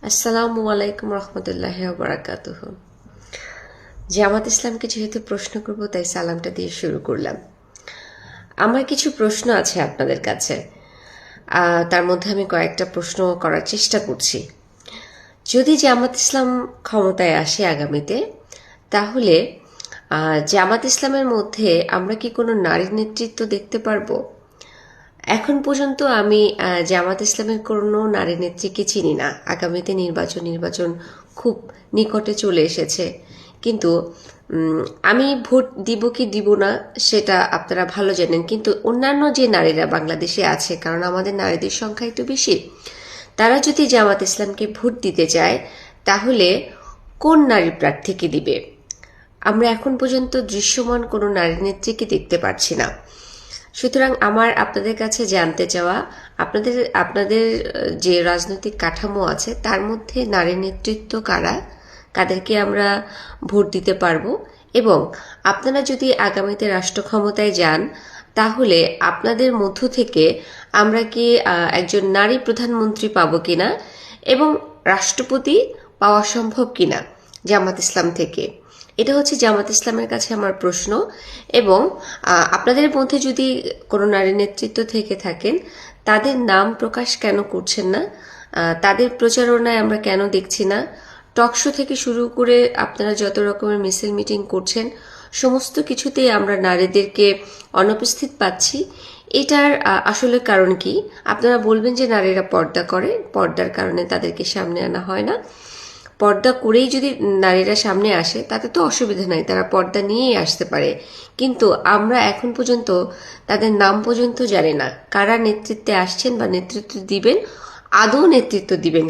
আসসালামু আলাইকুম রহমতুল্লাহি ওয়া বারাকাতুহু। জামাত ইসলামকে যেহেতু প্রশ্ন করব তাই সালামটা দিয়ে শুরু করলাম। আমার কিছু প্রশ্ন আছে আপনাদের কাছে, তার মধ্যে আমি কয়েকটা প্রশ্ন করার চেষ্টা করছি। যদি জামাত ইসলাম ক্ষমতায় আসে আগামীতে, তাহলে জামাত ইসলামের মধ্যে আমরা কি কোনো নারী নেতৃত্ব দেখতে পারবো? এখন পর্যন্ত আমি জামাত ইসলামের কোনো নারী নেত্রীকে চিনি না। আগামীতে নির্বাচন খুব নিকটে চলে এসেছে, কিন্তু আমি ভোট দিব কি দিব না সেটা আপনারা ভালো জানেন। কিন্তু অন্যান্য যে নারীরা বাংলাদেশে আছে, কারণ আমাদের নারীদের সংখ্যা একটু বেশি, তারা যদি জামাত ইসলামকে ভোট দিতে চায় তাহলে কোন নারী প্রার্থীকে দিবে? আমরা এখন পর্যন্ত দৃশ্যমান কোনো নারী নেত্রীকে দেখতে পাচ্ছি না। সুতরাং আমার আপনাদের কাছে জানতে চাওয়া, আপনাদের যে রাজনৈতিক কাঠামো আছে তার মধ্যে নারী নেতৃত্ব কারা, কাদেরকে আমরা ভোট দিতে পারবো, এবং আপনারা যদি আগামীতে রাষ্ট্র ক্ষমতায় যান তাহলে আপনাদের মধ্য থেকে আমরা কি একজন নারী প্রধানমন্ত্রী পাবো কিনা, এবং রাষ্ট্রপতি পাওয়া সম্ভব কিনা জামাত ইসলাম থেকে? এটা হচ্ছে জামাত ইসলামের কাছে আমার প্রশ্ন। এবং আপনাদের মধ্যে যদি কোনো নারী নেতৃত্ব থেকে থাকেন, তাদের নাম প্রকাশ কেন করছেন না? তাদের প্রচারণায় আমরা কেন দেখছি না? টকশো থেকে শুরু করে আপনারা যত রকমের মিছিল মিটিং করছেন, সমস্ত কিছুতেই আমরা নারীদেরকে অনুপস্থিত পাচ্ছি। এটার আসলে কারণ কি? আপনারা বলবেন যে নারীরা পর্দা করে, পর্দার কারণে তাদেরকে সামনে আনা হয় না। পর্দা করেই যদি নারীরা সামনে আসে তাতে তো অসুবিধা নাই, তারা পর্দা নিয়েই আসতে পারে। কিন্তু আমরা এখন পর্যন্ত তাদের নাম পর্যন্ত জানি না, কারা নেতৃত্বে আসছেন বা নেতৃত্ব দিবেন, আদৌ নেতৃত্ব দিবেন।